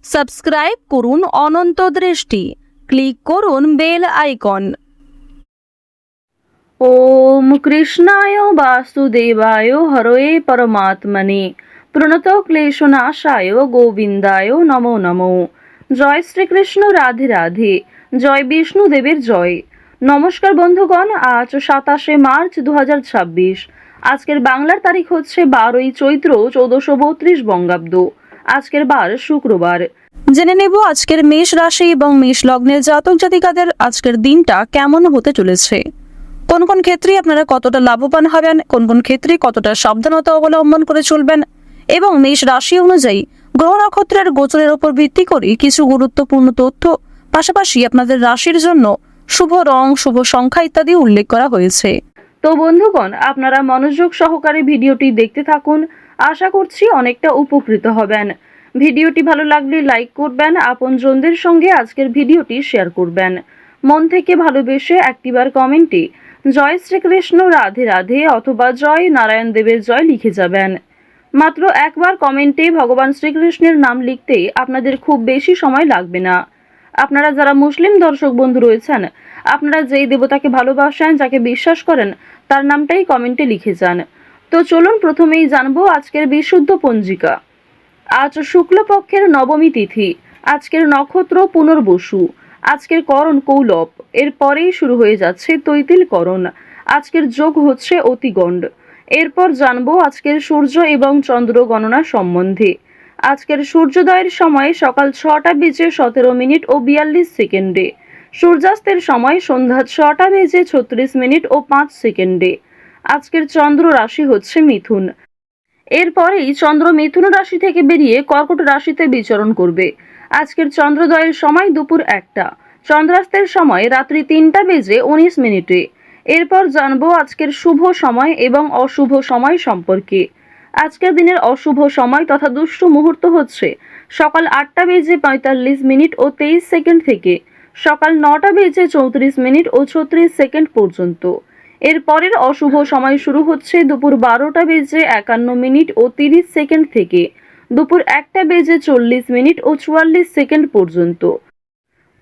Subscribe করুন অনন্ত দৃষ্টি, click করুন বেল আইকন। ওম কৃষ্ণায় বাসুদেবায় হরয়ে পরমাত্মনে প্রণত ক্লেশনাশায় গোবিন্দায় নমো নমো। জয় শ্রীকৃষ্ণ, রাধে রাধে, জয় বিষ্ণুদেবের জয়। নমস্কার বন্ধুগণ, আজ 27শে মার্চ 2026। আজকের বাংলার তারিখ হচ্ছে 12ই চৈত্র 1432 বঙ্গাব্দ। আজকের বার শুক্রবার। জেনে নেব আজকের মেষ রাশি এবং মেষ লগ্নের জাতক জাতিকাদের আজকের দিনটা কেমন হতে চলেছে। কোন কোন ক্ষেত্রে আপনারা কতটা লাভবান হবেন, কোন কোন ক্ষেত্রে কতটা সাবধানতা অবলম্বন করে চলবেন, এবং মেষ রাশি অনুযায়ী গ্রহ নক্ষত্রের গোচরের উপর ভিত্তি করে কিছু গুরুত্বপূর্ণ তথ্য, পাশাপাশি আপনাদের রাশির জন্য শুভ রং, শুভ সংখ্যা ইত্যাদি উল্লেখ করা হয়েছে। তো বন্ধুগণ, আপনারা মনোযোগ সহকারে ভিডিওটি দেখতে থাকুন। আশা করছি অনেকটা উপকৃত হবেন। ভিডিওটি ভালো লাগলে লাইক করবেন, আপনজনদের সঙ্গে আজকের ভিডিওটি শেয়ার করবেন। মন থেকে ভালোবেসে একটিবার কমেন্টে জয় শ্রীকৃষ্ণ, রাধে রাধে অথবা জয় নারায়ণ দেবের জয় লিখে যাবেন। মাত্র একবার কমেন্টে ভগবান শ্রীকৃষ্ণের নাম লিখতে আপনাদের খুব বেশি সময় লাগবে না। আপনারা যারা মুসলিম দর্শক বন্ধু রয়েছেন, আপনারা যেই দেবতাকে ভালোবাসেন, যাকে বিশ্বাস করেন, তার নামটাই কমেন্টে লিখে যান। তো চলুন প্রথমেই জানবো আজকের বিশুদ্ধ পঞ্জিকা। আজ শুক্লপক্ষের নবমী তিথি। আজকের নক্ষত্র পুনর্বসু। আজকের করণ কৌলব। এর পরেই শুরু হয়ে যাচ্ছে তৈতিল করণ। আজকের যোগ হচ্ছে অতিগণ্ড। এরপর জানবো আজকের সূর্য এবং চন্দ্র গণনা সম্বন্ধে। আজকের সূর্যোদয়ের সময় সকাল 6টা বেজে 17 মিনিট ও 42 সেকেন্ডে। সূর্যাস্তের সময় সন্ধ্যা 6টা বেজে 36 মিনিট ও 5 সেকেন্ডে। আজকের চন্দ্র রাশি হচ্ছে মিথুন। এরপরেই চন্দ্র মিথুন রাশি থেকে বেরিয়ে কর্কট রাশিতে বিচরণ করবে। আজকের চন্দ্রোদয়ের সময় দুপুর 1টা, চন্দ্রাস্তের সময় রাত্রি 3টা বেজে 19 মিনিটে। এরপর জানবো আজকের শুভ সময় এবং অশুভ সময় সম্পর্কে। আজকের দিনের অশুভ সময় তথা দুষ্টু মুহূর্ত হচ্ছে সকাল 8টা বেজে 45 মিনিট ও 23 সেকেন্ড থেকে সকাল 9টা বেজে 34 মিনিট ও 36 সেকেন্ড পর্যন্ত। এর পরের অশুভ সময় শুরু হচ্ছে দুপুর 12টা বেজে 51 মিনিট ও 30 সেকেন্ড থেকে দুপুর 1টা বেজে 40 মিনিট ও 44 সেকেন্ড পর্যন্ত।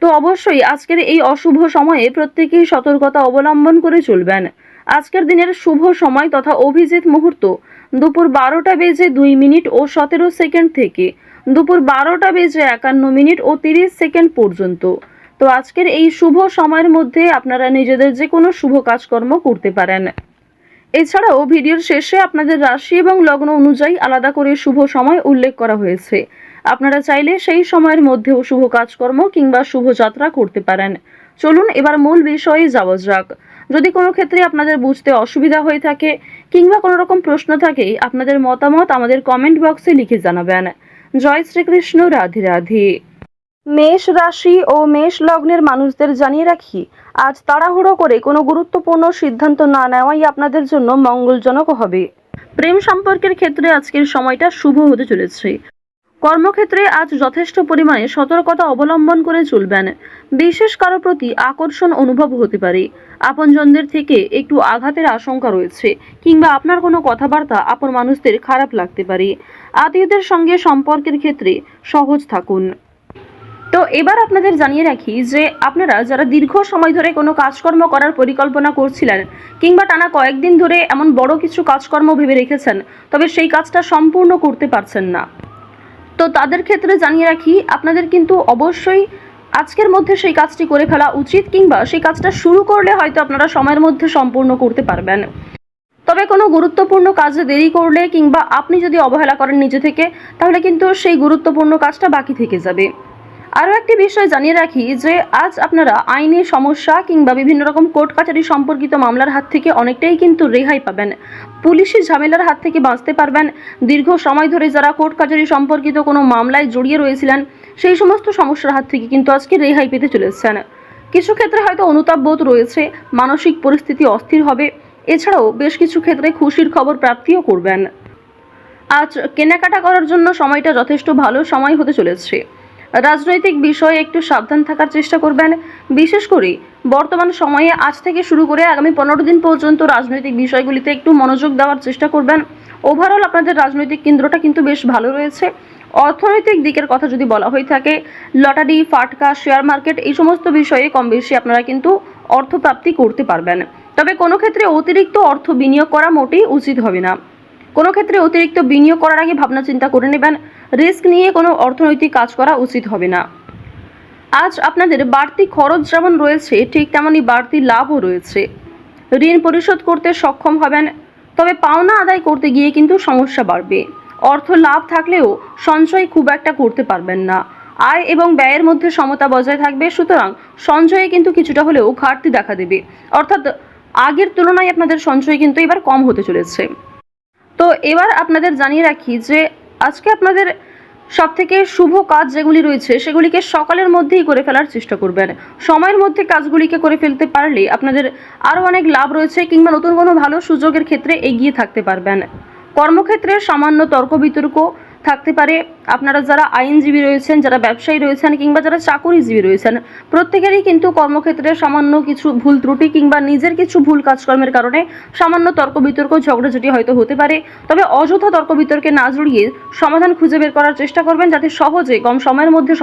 তো অবশ্যই আজকের এই অশুভ সময়ে প্রত্যেকেই সতর্কতা অবলম্বন করে চলবেন। আজকের দিনের শুভ সময় তথা অভিজিৎ মুহূর্ত দুপুর 12টা বেজে 2 মিনিট ও 17 সেকেন্ড থেকে দুপুর 12টা বেজে 51 মিনিট ও 30 সেকেন্ড পর্যন্ত। তো আজকের এই শুভ সময়ের মধ্যে আপনারা নিজেদের যে কোনো শুভ কাজকর্ম করতে পারেন। এছাড়াও ভিডিওর শেষে আপনাদের রাশি এবং লগ্ন অনুযায়ী আলাদা করে শুভ সময় উল্লেখ করা হয়েছে। আপনারা চাইলে সেই সময়ের মধ্যেও শুভ কাজকর্ম কিংবা শুভ যাত্রা করতে পারেন। চলুন এবার মূল বিষয়ে যাওয়া যাক। যদি কোনো ক্ষেত্রে আপনাদের বুঝতে অসুবিধা হয়ে থাকে কিংবা কোনো রকম প্রশ্ন থাকে, আপনাদের মতামত আমাদের কমেন্ট বক্সে লিখে জানাবেন। জয় শ্রীকৃষ্ণ, রাধে রাধে। মেষ রাশি ও মেষ লগ্নের মানুষদের জানিয়ে রাখি, আজ তাড়াহুড়ো করে কোনো গুরুত্বপূর্ণ সিদ্ধান্ত না নেওয়াই আপনাদের জন্য মঙ্গলজনক হবে। প্রেম সম্পর্কের ক্ষেত্রে আজকের সময়টা শুভ হতে চলেছে। কর্মক্ষেত্রে আজ যথেষ্ট পরিমাণে সতর্কতা অবলম্বন করে চলবেন। বিশেষ কারো প্রতি আকর্ষণ অনুভব হতে পারে। আপনজনদের থেকে একটু আঘাতের আশঙ্কা রয়েছে কিংবা আপনার কোনো কথাবার্তা আপন মানুষদের খারাপ লাগতে পারে। আত্মীয়দের সঙ্গে সম্পর্কের ক্ষেত্রে সহজ থাকুন। তো এবার আপনাদের জানিয়ে রাখি যে আপনারা যারা দীর্ঘ সময় ধরে কোনো কাজকর্ম করার পরিকল্পনা করছিলেন কিংবা টানা কয়েকদিন ধরে এমন বড় কিছু কাজকর্ম ভেবে রেখেছেন, তবে সেই কাজটা সম্পূর্ণ করতে পারছেন না, তো তাদের ক্ষেত্রে জানিয়ে রাখি আপনাদের কিন্তু অবশ্যই আজকের মধ্যে সেই কাজটি করে ফেলা উচিত, কিংবা সেই কাজটা শুরু করলে হয়তো আপনারা সময়ের মধ্যে সম্পূর্ণ করতে পারবেন। তবে কোনো গুরুত্বপূর্ণ কাজে দেরি করলে কিংবা আপনি যদি অবহেলা করেন নিজে থেকে, তাহলে কিন্তু সেই গুরুত্বপূর্ণ কাজটা বাকি থেকে যাবে। আরও একটি বিষয় জানিয়ে রাখি যে আজ আপনারা আইনি সমস্যা কিংবা বিভিন্ন রকম কোর্ট কাছারি সম্পর্কিত মামলার হাত থেকে অনেকটাই কিন্তু রেহাই পাবেন। পুলিশি ঝামেলার হাত থেকে বাঁচতে পারবেন। দীর্ঘ সময় ধরে যারা কোর্ট কাছারি সম্পর্কিত কোনো মামলায় জড়িয়ে রয়েছিলেন, সেই সমস্ত সমস্যার হাত থেকে কিন্তু আজকে রেহাই পেতে চলেছেন। কিছু ক্ষেত্রে হয়তো অনুতাপ বোধ রয়েছে, মানসিক পরিস্থিতি অস্থির হবে। এছাড়াও বেশ কিছু ক্ষেত্রে খুশির খবর প্রাপ্তিও করবেন। আজ কেনাকাটা করার জন্য সময়টা যথেষ্ট ভালো সময় হতে চলেছে। রাজনৈতিক বিষয়ে একটু সাবধান থাকার চেষ্টা করবেন। বিশেষ করে বর্তমান সময়ে আজ থেকে শুরু করে আগামী 15 দিন পর্যন্ত রাজনৈতিক বিষয়গুলিতে একটু মনোযোগ দেওয়ার চেষ্টা করবেন। ওভারঅল আপনাদের রাজনৈতিক কেন্দ্রটা কিন্তু বেশ ভালো রয়েছে। অর্থনৈতিক দিকের কথা যদি বলা হয়ে থাকে, লটারি, ফাটকা, শেয়ার মার্কেট এই সমস্ত বিষয়ে কম বেশি আপনারা কিন্তু অর্থপ্রাপ্তি করতে পারবেন। তবে কোনো ক্ষেত্রে অতিরিক্ত অর্থ বিনিয়োগ করা মোটেই উচিত হবে না। কোনো ক্ষেত্রে অতিরিক্ত বিনিয়োগ করার আগে ভাবনা চিন্তা করে নেবেন। রিস্ক নিয়ে কোনো অর্থনৈতিক কাজ করা উচিত হবে না। আজ আপনাদের বাড়তি খরচ যেমন রয়েছে, ঠিক তেমনই বাড়তি লাভও রয়েছে। ঋণ পরিশোধ করতে সক্ষম হবেন, তবে পাওনা আদায় করতে গিয়ে কিন্তু সমস্যা বাড়বে। অর্থ লাভ থাকলেও সঞ্চয় খুব একটা করতে পারবেন না। আয় এবং ব্যয়ের মধ্যে সমতা বজায় থাকবে, সুতরাং সঞ্চয়ে কিন্তু কিছুটা হলেও ঘাটতি দেখা দেবে। অর্থাৎ আগের তুলনায় আপনাদের সঞ্চয় কিন্তু এবার কম হতে চলেছে। তো এবার আপনাদের জানিয়ে রাখি যে আজকে আপনাদের সবথেকে শুভ কাজ যেগুলি রয়েছে সেগুলিকে সকালের মধ্যেই করে ফেলার চেষ্টা করবেন। সময়ের মধ্যে কাজগুলিকে করে ফেলতে পারলে আপনাদের আরও অনেক লাভ রয়েছে, কিংবা নতুন কোনো ভালো সুযোগের ক্ষেত্রে এগিয়ে থাকতে পারবেন। কর্মক্ষেত্রে সামান্য তর্ক বিতর্ক থাকতে পারে। আপনারা যারা আইনজীবী রয়েছেন, যারা ব্যবসায়ী রয়েছেন, কিংবা যারা চাকুরিজীবী রয়েছেন, প্রত্যেকেরই কিন্তু কর্মক্ষেত্রে সামান্য কিছু ভুল ত্রুটি কিংবা নিজের কিছু ভুল কাজকর্মের কারণে সামান্য তর্ক বিতর্ক, ঝগড়াঝাটি হয়তো হতে পারে। তবে অযথা তর্ক বিতর্কে না জড়িয়ে সমাধান খুঁজে বের করার চেষ্টা করবেন, যাতে সহজে কম সময়ের মধ্যে।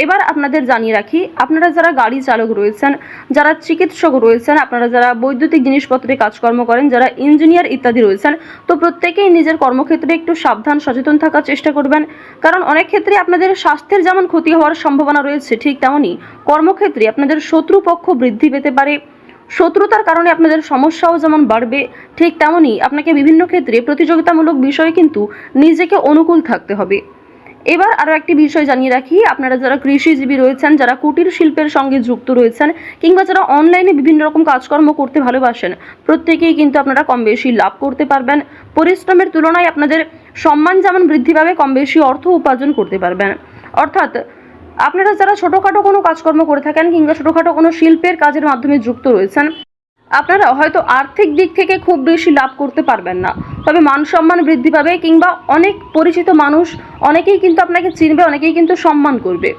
এবার আপনাদের জানিয়ে রাখি, আপনারা যারা গাড়ি চালক রয়েছেন, যারা চিকিৎসক রয়েছেন, আপনারা যারা বৈদ্যুতিক জিনিসপত্রে কাজকর্ম করেন, যারা ইঞ্জিনিয়ার ইত্যাদি রয়েছেন, তো প্রত্যেকেই নিজের কর্মক্ষেত্রে একটু সাবধান সচেতন থাকার চেষ্টা করবেন। কারণ অনেক ক্ষেত্রে আপনাদের স্বাস্থ্যের যেমন ক্ষতি হওয়ার সম্ভাবনা রয়েছে, ঠিক তেমনই কর্মক্ষেত্রে আপনাদের শত্রুপক্ষ বৃদ্ধি পেতে পারে। শত্রুতার কারণে আপনাদের সমস্যাও যেমন বাড়বে, ঠিক তেমনই আপনাকে বিভিন্ন ক্ষেত্রে প্রতিযোগিতামূলক বিষয়ে কিন্তু নিজেকে অনুকূল থাকতে হবে। এবার আরও একটি বিষয় জানিয়ে রাখি, আপনারা যারা কৃষিজীবী রয়েছেন, যারা কুটির শিল্পের সঙ্গে যুক্ত রয়েছেন, কিংবা যারা অনলাইনে বিভিন্ন রকম কাজকর্ম করতে ভালোবাসেন, প্রত্যেকেই কিন্তু আপনারা কম বেশি লাভ করতে পারবেন। পরিশ্রমের তুলনায় আপনাদের সম্মান যেমন বৃদ্ধি পাবে, কম বেশি অর্থ উপার্জন করতে পারবেন। অর্থাৎ আপনারা যারা ছোটোখাটো কোনো কাজকর্ম করে থাকেন, কিংবা ছোটোখাটো কোনো শিল্পের কাজের মাধ্যমে যুক্ত রয়েছেন, আপনারা হয়তো আর্থিক দিক থেকে খুব বেশি লাভ করতে পারবেন না, তবে মান সম্মান বৃদ্ধি পাবে, কিংবা অনেক পরিচিত মানুষ অনেকেই কিন্তু আপনাকে চিনবে, অনেকেই কিন্তু সম্মান করবে।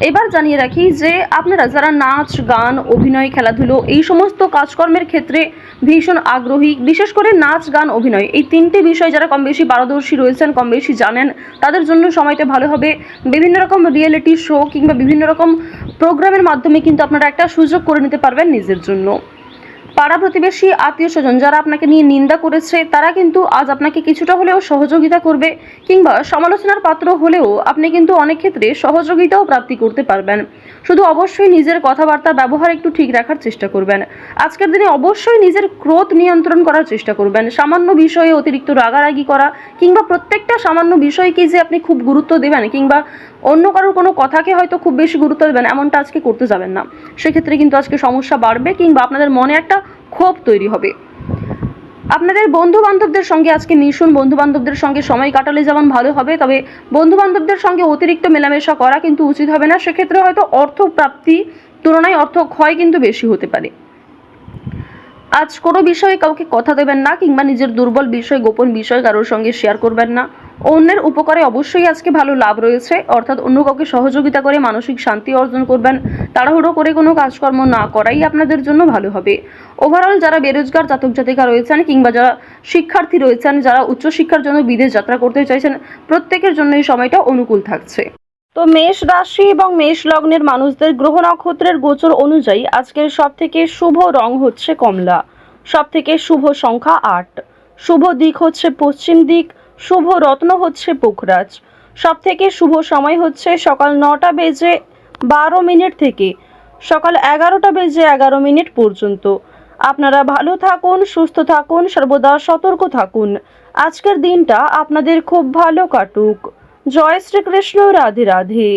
এবার জানিয়ে রাখি যে আপনারা যারা নাচ, গান, অভিনয়, খেলাধুলো এই সমস্ত কাজকর্মের ক্ষেত্রে ভীষণ আগ্রহী, বিশেষ করে নাচ, গান, অভিনয় এই তিনটি বিষয় যারা কম বেশি পারদর্শী রয়েছেন, কম বেশি জানেন, তাদের জন্য সময়টা ভালো হবে। বিভিন্ন রকম রিয়েলিটি শো কিংবা বিভিন্ন রকম প্রোগ্রামের মাধ্যমে কিন্তু আপনারা একটা সুযোগ করে নিতে পারবেন নিজের জন্য। পাড়া প্রতিবেশী, আত্মীয় স্বজন যারা আপনাকে নিয়ে নিন্দা করেছে, তারা কিন্তু আজ আপনাকে কিছুটা হলেও সহযোগিতা করবে, কিংবা সমালোচনার পাত্র হলেও আপনি কিন্তু অনেক ক্ষেত্রে সহযোগিতাও প্রাপ্তি করতে পারবেন। শুধু অবশ্যই নিজের কথাবার্তা ব্যবহার একটু ঠিক রাখার চেষ্টা করবেন। আজকের দিনে অবশ্যই নিজের ক্রোধ নিয়ন্ত্রণ করার চেষ্টা করবেন। সামান্য বিষয়ে অতিরিক্ত রাগারাগি করা, কিংবা প্রত্যেকটা সামান্য বিষয়কে যে আপনি খুব গুরুত্ব দেবেন, কিংবা অন্য কারোর কোনো কথাকে হয়তো খুব বেশি গুরুত্ব দেবেন, এমনটা আজকে করতে যাবেন না। সেক্ষেত্রে কিন্তু আজকে সমস্যা বাড়বে, কিংবা আপনাদের মনে একটা ক্ষোভ তৈরি হবে। আপনাদের বন্ধু বান্ধবদের সঙ্গে আজকে মিশুন। বন্ধু বান্ধবদের সঙ্গে সময় কাটালে যেমন ভালো হবে, তবে বন্ধু বান্ধবদের সঙ্গে অতিরিক্ত মেলামেশা করা কিন্তু উচিত হবে না। সেক্ষেত্রে হয়তো অর্থ প্রাপ্তি তুলনায় অর্থ ক্ষয় কিন্তু বেশি হতে পারে। আজ কোনো বিষয়ে কাউকে কথা দেবেন না, কিংবা নিজের দুর্বল বিষয়, গোপন বিষয় কারোর সঙ্গে শেয়ার করবেন না। অন্যের উপকারে অবশ্যই আজকে ভালো লাভ রয়েছে, অর্থাৎ অন্য কাউকে সহযোগিতা করে মানসিক শান্তি অর্জন করবেন। তাড়াহুড়ো করে কোনো কাজকর্ম না করাই আপনাদের জন্য ভালো হবে। ওভারঅল যারা বেরোজগার জাতক জাতিকা রয়েছেন, কিংবা যারা শিক্ষার্থী রয়েছেন, যারা উচ্চশিক্ষার জন্য বিদেশ যাত্রা করতে চাইছেন, প্রত্যেকের জন্য এই সময়টা অনুকূল থাকছে। তো মেষ রাশি এবং মেষ লগ্নের মানুষদের গ্রহ নক্ষত্রের গোচর অনুযায়ী আজকের সবথেকে শুভ রং হচ্ছে কমলা, সবথেকে শুভ সংখ্যা 8, শুভ দিক হচ্ছে পশ্চিম দিক, শুভ রত্ন হচ্ছে পোখরাজ, সবথেকে শুভ সময় হচ্ছে সকাল 9:12 থেকে সকাল 11:11 পর্যন্ত। আপনারা ভালো থাকুন, সুস্থ থাকুন, সর্বদা সতর্ক থাকুন। আজকের দিনটা আপনাদের খুব ভালো কাটুক। জয় শ্রীকৃষ্ণ। রাধে রাধে।